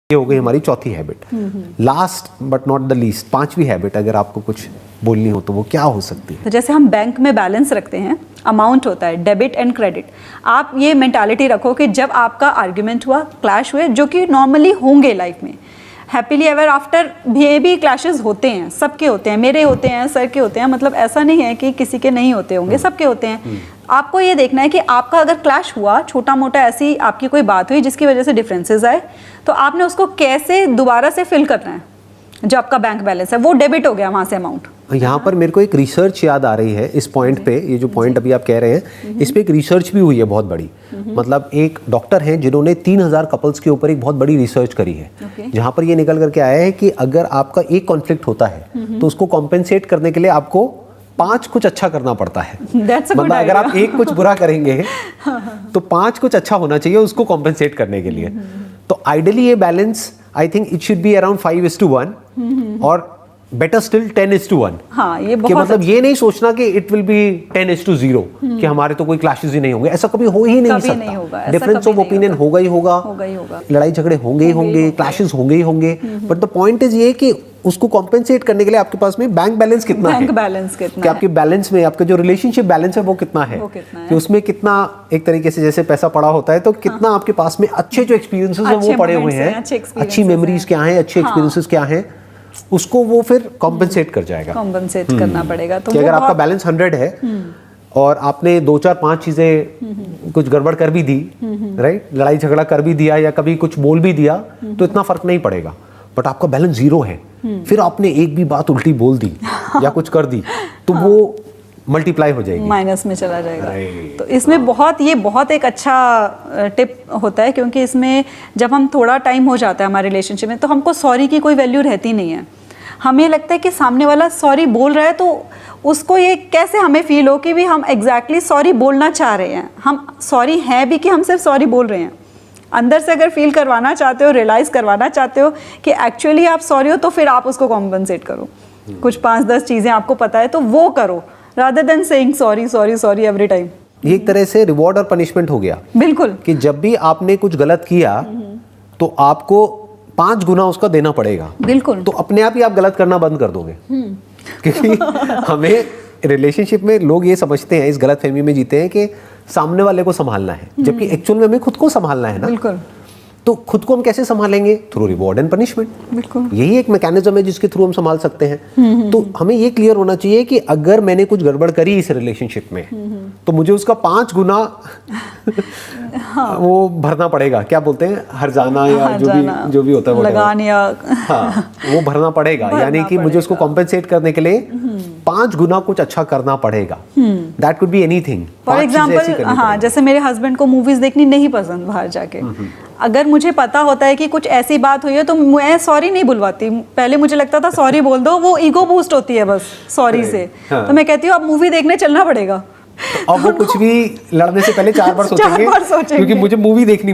ये हो गई हमारी चौथी habit. Last but not the least, पांचवी हैबिट अगर आपको कुछ बोलनी हो तो वो क्या हो सकती है? तो जैसे हम बैंक में बैलेंस रखते हैं, अमाउंट होता है डेबिट एंड क्रेडिट। आप ये मेंटालिटी रखो कि जब आपका आर्ग्यूमेंट हुआ, क्लैश हुए, जो कि नॉर्मली होंगे लाइफ में, हैप्पीली एवर आफ्टर भी क्लैशेस होते हैं, सबके होते हैं, मेरे होते हैं, सर के होते हैं, मतलब ऐसा नहीं है कि किसी के नहीं होते होंगे, सबके होते हैं। आपको ये देखना है कि आपका अगर क्लैश हुआ, छोटा मोटा ऐसी आपकी कोई बात हुई जिसकी वजह से डिफरेंसेस आए, तो आपने उसको कैसे दोबारा से फिल करना है। जो आपका बैंक बैलेंस है वो डेबिट हो गया वहाँ से अमाउंट। यहाँ पर मेरे को एक रिसर्च याद आ रही है इस पॉइंट पे, ये जो पॉइंट अभी आप कह रहे हैं इस पे एक रिसर्च भी हुई है बहुत बड़ी। मतलब एक डॉक्टर हैं जिन्होंने 3000 कपल्स के ऊपर एक बहुत बड़ी रिसर्च करी है, जहाँ पर ये निकल करके आया है कि अगर आपका एक कॉन्फ्लिक्ट होता है तो उसको कॉम्पेंसेट करने के लिए आपको 5 कुछ अच्छा करना पड़ता है। मतलब अगर आप एक कुछ बुरा करेंगे तो 5 कुछ अच्छा होना चाहिए उसको कॉम्पेंसेट करने के लिए। तो आइडियली ये balance I think it should be around 5:1 और बेटर स्टिल 10:1। हाँ, ये बहुत मतलब ये नहीं सोचना कि इट विल बी 10:0 कि हमारे तो कोई क्लैशेस ही नहीं होंगे, ऐसा कभी हो ही नहीं सकता। डिफरेंस ऑफ ओपिनियन होगा ही होगा, लड़ाई झगड़े होंगे ही होंगे, क्लैशेस होंगे ही होंगे, बट द पॉइंट इज ये कि उसको कॉम्पेंसेट करने के लिए आपके पास में बैंक बैलेंस कितना है, कि आपके बैलेंस में आपका जो रिलेशनशिप बैलेंस है वो कितना है, कि उसमें कितना एक तरीके से जैसे पैसा पड़ा होता है तो कितना आपके पास में अच्छे जो एक्सपीरियंसेस हैं वो पड़े हुए हैं, अच्छी मेमोरीज क्या हैं, अच्छे एक्सपीरियंसेस क्या हैं, उसको वो फिर कॉम्पेंसेट कर जाएगा, कॉम्पेंसेट करना पड़ेगा। तो अगर आपका बैलेंस 100 है और आपने 2 4 5 चीजें कुछ गड़बड़ कर भी दी, राइट, लड़ाई झगड़ा कर भी दिया या कभी कुछ बोल भी दिया तो इतना फर्क नहीं पड़ेगा। बट आपका बैलेंस 0 है, फिर आपने एक भी बात उल्टी बोल दी या कुछ कर दी तो वो मल्टीप्लाई हो जाएगी, माइनस में चला जाएगा। तो इसमें बहुत एक अच्छा टिप होता है, क्योंकि इसमें जब हम थोड़ा टाइम हो जाता है हमारे रिलेशनशिप में तो हमको सॉरी की कोई वैल्यू रहती नहीं है। हमें लगता है कि सामने वाला सॉरी बोल रहा है तो उसको ये कैसे हमें फील हो कि भी हम एग्जैक्टली सॉरी बोलना चाह रहे हैं, हम सॉरी हैं भी कि हम सिर्फ सॉरी बोल रहे हैं। अंदर से अगर फील करवाना चाहते हो, रियलाइज़ करवाना चाहते हो कि एक्चुअली आप सॉरी हो, तो फिर आप उसको कॉम्पनसेट करो। कुछ 5-10 चीज़ें आपको पता है तो वो करो, rather than saying sorry sorry sorry every time। ये एक तरह से रिवॉर्ड और पनिशमेंट हो गया। बिल्कुल, कि जब भी आपने कुछ गलत किया तो आपको 5 गुना उसका देना पड़ेगा। बिल्कुल, तो अपने आप ही आप गलत करना बंद कर दोगे। क्योंकि हमें रिलेशनशिप में लोग ये समझते हैं, इस गलत फहमी में जीते हैं कि सामने वाले को संभालना है, जबकि एक्चुअल में हमें खुद को संभालना है ना। बिल्कुल। तो खुद को हम कैसे संभालेंगे? Through reward and punishment. बिल्कुल, यही एक मैकेनिज्म है जिसके थ्रू हम संभाल सकते हैं। तो हमें ये क्लियर होना चाहिए कि अगर मैंने कुछ गड़बड़ करी इस रिलेशनशिप में तो मुझे उसका 5 गुना वो भरना पड़ेगा। क्या बोलते हैं, हरजाना या जो भी होता है लगान या वो भरना पड़ेगा, यानी कि मुझे उसको कॉम्पेंसेट करने के लिए 5 गुना कुछ अच्छा करना पड़ेगा। That could be anything. For example, हाँ, जैसे मेरे हस्बैंड को मूवीज देखनी नहीं पसंद बाहर जाके, अगर मुझे पता होता है कि कुछ ऐसी बात हुई है तो मैं सॉरी नहीं बुलवाती। पहले मुझे लगता था सॉरी बोल दो, वो ईगो बूस्ट होती है बस सॉरी से। तो मैं कहती हूँ अब मूवी देखने चलना पड़ेगा। और वो कुछ भी लड़ने से पहले 4 बार सोचेंगे क्योंकि मुझे मूवी देखनी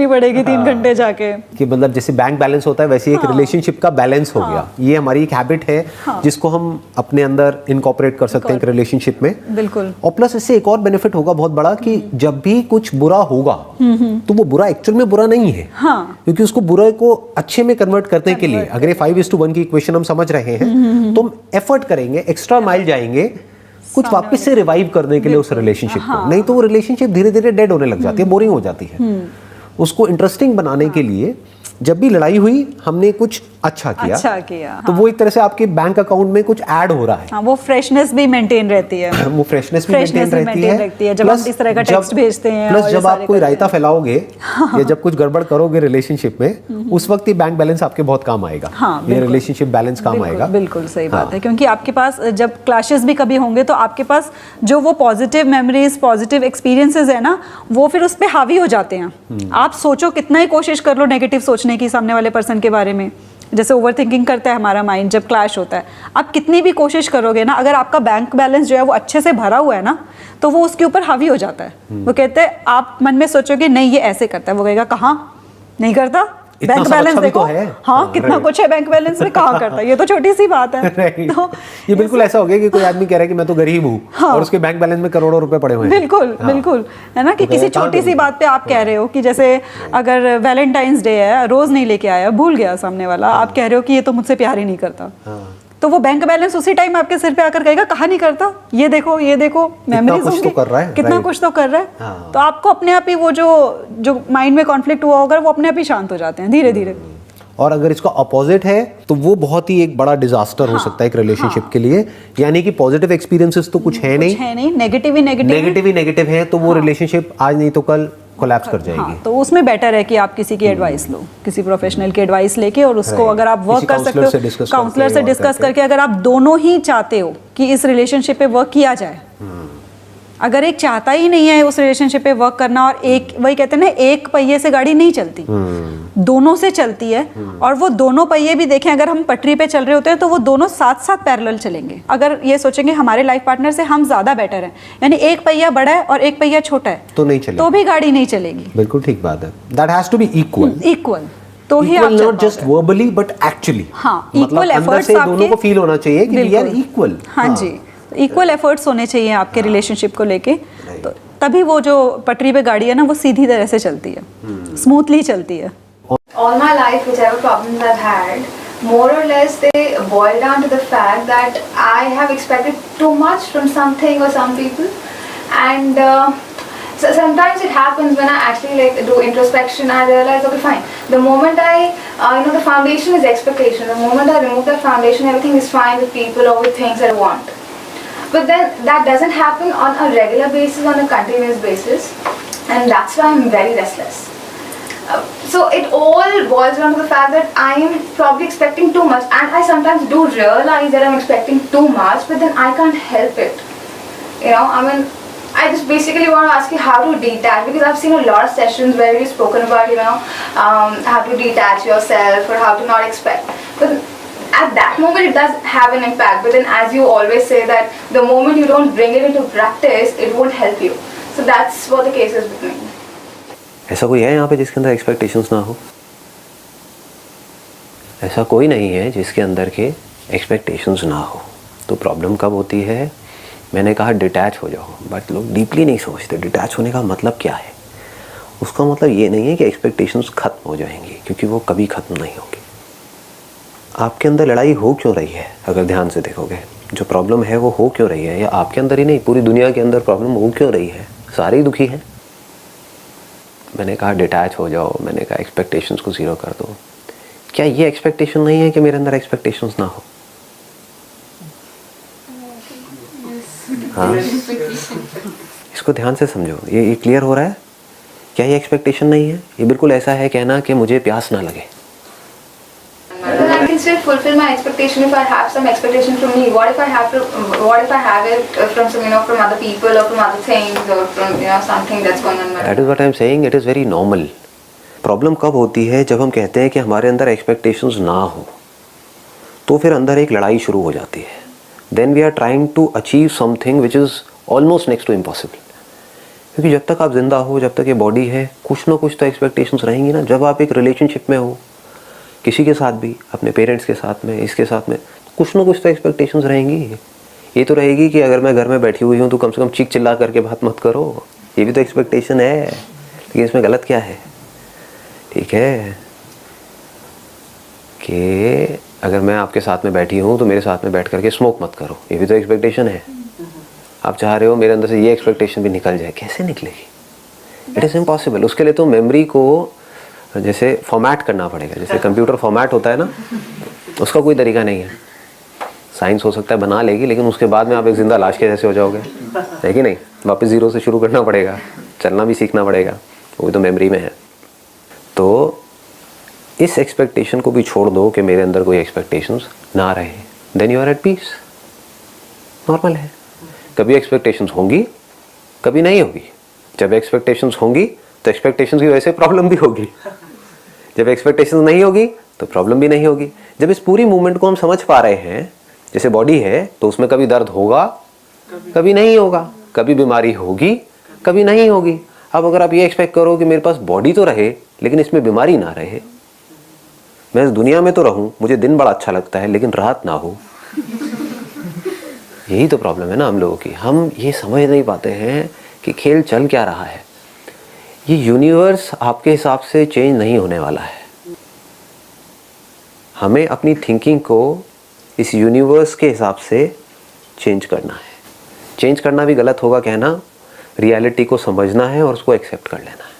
पड़ेगी 3 घंटे जाके। कि मतलब जैसे बैंक बैलेंस होता है वैसे एक रिलेशनशिप का बैलेंस हो गया। ये हमारी एक हैबिट है जिसको हम अपने अंदर इनकॉर्पोरेट कर सकते हैं एक रिलेशनशिप में। बिल्कुल। और प्लस इससे एक और बेनिफिट होगा बहुत बड़ा कि जब भी कुछ बुरा होगा तो वो बुरा एक्चुअल में बुरा नहीं है, क्योंकि उसको बुरे को अच्छे में कन्वर्ट करने के लिए अगर 5:1 की इक्वेशन हम समझ रहे हैं तो हम एफर्ट करेंगे, एक्स्ट्रा माइल जाएंगे कुछ वापस से रिवाइव करने के लिए उस रिलेशनशिप को। नहीं तो वो रिलेशनशिप धीरे धीरे डेड होने लग जाती है, बोरिंग हो जाती है। उसको इंटरेस्टिंग बनाने के लिए जब भी लड़ाई हुई हमने कुछ अच्छा किया तो वो एक तरह से आपके बैंक अकाउंट में कुछ ऐड हो रहा है। वो फ्रेशनेस भी मेंटेन रहती है। वो फ्रेशनेस भी मेंटेन रहती है जब आप इस तरह का टेक्स्ट भेजते हैं। प्लस जब आप कोई रायता फैलाओगे या जब कुछ गड़बड़ करोगे रिलेशनशिप में, उस वक्त ये बैंक बैलेंस आपके बहुत काम आएगा। ये रिलेशनशिप बैलेंस काम आएगा। बिल्कुल सही बात है, क्योंकि आपके पास जब क्लैशेस भी कभी होंगे तो आपके पास जो वो पॉजिटिव मेमोरीज, पॉजिटिव एक्सपीरियंसेस है ना, वो फिर उस पर हावी हो जाते हैं। आप सोचो, कितना ही कोशिश कर लो नेगेटिव सोचने की सामने वाले पर्सन के बारे में, जैसे ओवर थिंकिंग करता है हमारा माइंड जब क्लैश होता है, आप कितनी भी कोशिश करोगे ना, अगर आपका बैंक बैलेंस जो है वो अच्छे से भरा हुआ है ना, तो वो उसके ऊपर हावी हो जाता है। वो कहते हैं, आप मन में सोचोगे नहीं ये ऐसे करता है, वो कहेगा कहाँ नहीं करता, इतना बैंक सब बैलेंस अच्छा भी देखो, तो है। हाँ कितना right. कुछ है बैंक बैलेंस में, कहाँ करता है, ये तो छोटी सी बात है। Right. तो ये बिल्कुल ऐसा हो गया कि कोई आदमी कह रहा है कि मैं तो गरीब हूँ, हाँ। और उसके बैंक बैलेंस में करोड़ों रुपए पड़े हुए हैं। बिल्कुल हाँ। बिल्कुल, है ना, कि तो किसी कहाँ छोटी सी गरीब? बात पे आप कह रहे हो कि जैसे अगर वैलेंटाइंस डे है, रोज नहीं लेके आया, भूल गया सामने वाला, आप कह रहे हो कि ये तो मुझसे प्यार ही नहीं करता, हाँ। तो वो बैंक बैलेंस उसी टाइम आपके सिर पे आकर कहेगा कहाँ नहीं करता, ये देखो मेमोरीज कुछ तो कर रहा है, कितना right. कुछ तो कर रहा है। हाँ। तो आपको अपने आप ही वो जो माइंड में कॉन्फ्लिक्ट हुआ होगा वो अपने आप ही शांत हो जाते हैं धीरे धीरे। और अगर इसका अपोजिट है तो वो बहुत ही एक बड़ा डिजास्टर हो सकता है एक रिलेशनशिप के लिए, यानी कि पॉजिटिव एक्सपीरियंसेस तो कुछ है नहीं, नेगेटिव ही नेगेटिव है, तो वो रिलेशनशिप आज नहीं तो कल कोलैप्स कर जाएगी। हाँ, तो उसमें बेटर है कि आप किसी की एडवाइस लो, किसी प्रोफेशनल की एडवाइस लेके, और उसको अगर आप वर्क कर सकते हो काउंसलर से डिस्कस करके, अगर आप दोनों ही चाहते हो कि इस रिलेशनशिप पे वर्क किया जाए, अगर एक चाहता ही नहीं है उस रिलेशनशिप पे वर्क करना, और एक, वही कहते हैं ना, एक पहिए से गाड़ी नहीं चलती, दोनों से चलती है, और वो दोनों पहिए भी देखें, अगर हम पटरी पे चल रहे होते हैं तो वो दोनों साथ साथ पैरेलल चलेंगे। अगर ये सोचेंगे हमारे लाइफ पार्टनर से हम ज्यादा बेटर हैं, यानी एक पहिया बड़ा है और एक पहिया छोटा है, तो नहीं चलेगी, तो भी गाड़ी नहीं चलेगी। बिल्कुल ठीक बात है, that has to be equal, तो ही आप not just verbally but actually. हाँ, मतलब इक्वल अंदर एफर्ट्स से दोनों को फील होना चाहिए कि वी आर इक्वल। हाँ जी, इक्वल एफर्ट्स होने चाहिए आपके रिलेशनशिप को लेके, तो तभी वो जो पटरी पे गाड़ी है ना वो सीधी तरह से चलती है, स्मूथली चलती है। All my life, whichever problems I've had, more or less they boil down to the fact that I have expected too much from something or some people, and so sometimes it happens when I actually like do introspection. I realize, okay, fine. The moment I, the foundation is expectation. The moment I remove that foundation, everything is fine with people or with things I want. But then that doesn't happen on a regular basis, on a continuous basis, and that's why I'm very restless. So it all boils down to the fact that I am probably expecting too much, and I sometimes do realize that I'm expecting too much, but then I can't help it. I just basically want to ask you how to detach, because I've seen a lot of sessions where you've spoken about, how to detach yourself or how to not expect. But at that moment it does have an impact, but then as you always say that the moment you don't bring it into practice, it won't help you. So that's what the case is with me. ऐसा कोई है यहाँ पे जिसके अंदर expectations ना हो? ऐसा कोई नहीं है जिसके अंदर के एक्सपेक्टेशंस ना हो। तो प्रॉब्लम कब होती है? मैंने कहा डिटैच हो जाओ, बट लोग डीपली नहीं सोचते डिटैच होने का मतलब क्या है। उसका मतलब ये नहीं है कि एक्सपेक्टेशंस ख़त्म हो जाएंगी, क्योंकि वो कभी ख़त्म नहीं होगी। आपके अंदर लड़ाई हो क्यों रही है? अगर ध्यान से देखोगे, जो प्रॉब्लम है वो हो क्यों रही है, या आपके अंदर ही नहीं पूरी दुनिया के अंदर प्रॉब्लम हो क्यों रही है? सारे ही दुखी हैं। मैंने कहा डिटैच हो जाओ, मैंने कहा एक्सपेक्टेशंस को ज़ीरो कर दो। क्या ये एक्सपेक्टेशन नहीं है कि मेरे अंदर एक्सपेक्टेशंस ना हो? हाँ, इसको ध्यान से समझो। ये क्लियर हो रहा है? क्या ये एक्सपेक्टेशन नहीं है? ये बिल्कुल ऐसा है कहना कि मुझे प्यास ना लगे। I can still fulfill my expectation if I have some expectation from me. What if I have it from some, from other people or from other things or from, something that's going on. That is what I am saying. It is very normal. Problem कब होती है? जब हम कहते हैं कि हमारे अंदर एक्सपेक्टेशंस ना हो, तो फिर अंदर एक लड़ाई शुरू हो जाती है। Then we are trying to achieve something which is almost next to impossible. क्योंकि जब तक आप जिंदा हो, जब तक ये बॉडी है, कुछ ना कुछ तो एक्सपेक्टेशंस रहेंगी ना। जब आप एक रिलेशनशिप में हो, किसी के साथ भी, अपने पेरेंट्स के साथ में, इसके साथ में, कुछ ना कुछ तो एक्सपेक्टेशंस रहेंगी। ये तो रहेगी कि अगर मैं घर में बैठी हुई हूँ तो कम से कम चीख चिल्ला करके बात मत करो। ये भी तो एक्सपेक्टेशन है, लेकिन इसमें गलत क्या है? ठीक है कि अगर मैं आपके साथ में बैठी हूँ तो मेरे साथ में बैठ करके स्मोक मत करो, ये भी तो एक्सपेक्टेशन है। आप चाह रहे हो मेरे अंदर से ये एक्सपेक्टेशन भी निकल जाए, कैसे निकलेगी? It is impossible. उसके लिए तो मेमोरी को जैसे फॉर्मेट करना पड़ेगा, जैसे कंप्यूटर फॉर्मेट होता है ना, उसका कोई तरीका नहीं है। साइंस हो सकता है बना लेगी, लेकिन उसके बाद में आप एक जिंदा लाश के जैसे हो जाओगे, है कि नहीं? वापस ज़ीरो से शुरू करना पड़ेगा, चलना भी सीखना पड़ेगा, वो तो मेमोरी में है। तो इस एक्सपेक्टेशन को भी छोड़ दो कि मेरे अंदर कोई एक्सपेक्टेशंस ना रहे, then you are at peace. Normal है। कभी एक्सपेक्टेशंस होंगी, कभी नहीं होगी। जब एक्सपेक्टेशंस होंगी तो एक्सपेक्टेशंस की वजह से प्रॉब्लम भी होगी, जब एक्सपेक्टेशंस नहीं होगी तो प्रॉब्लम भी नहीं होगी। जब इस पूरी मूवमेंट को हम समझ पा रहे हैं, जैसे बॉडी है तो उसमें कभी दर्द होगा, कभी नहीं होगा, कभी बीमारी होगी, कभी नहीं होगी। अब अगर आप ये एक्सपेक्ट करो कि मेरे पास बॉडी तो रहे लेकिन इसमें बीमारी ना रहे, मैं इस दुनिया में तो रहूं, मुझे दिन बड़ा अच्छा लगता है, लेकिन रात ना हो। यही तो प्रॉब्लम है ना हम लोगों की। हम ये समझ नहीं पाते हैं कि खेल चल क्या रहा है। ये यूनिवर्स आपके हिसाब से चेंज नहीं होने वाला है। हमें अपनी थिंकिंग को इस यूनिवर्स के हिसाब से चेंज करना है। चेंज करना भी गलत होगा कहना, रियलिटी को समझना है और उसको एक्सेप्ट कर लेना है।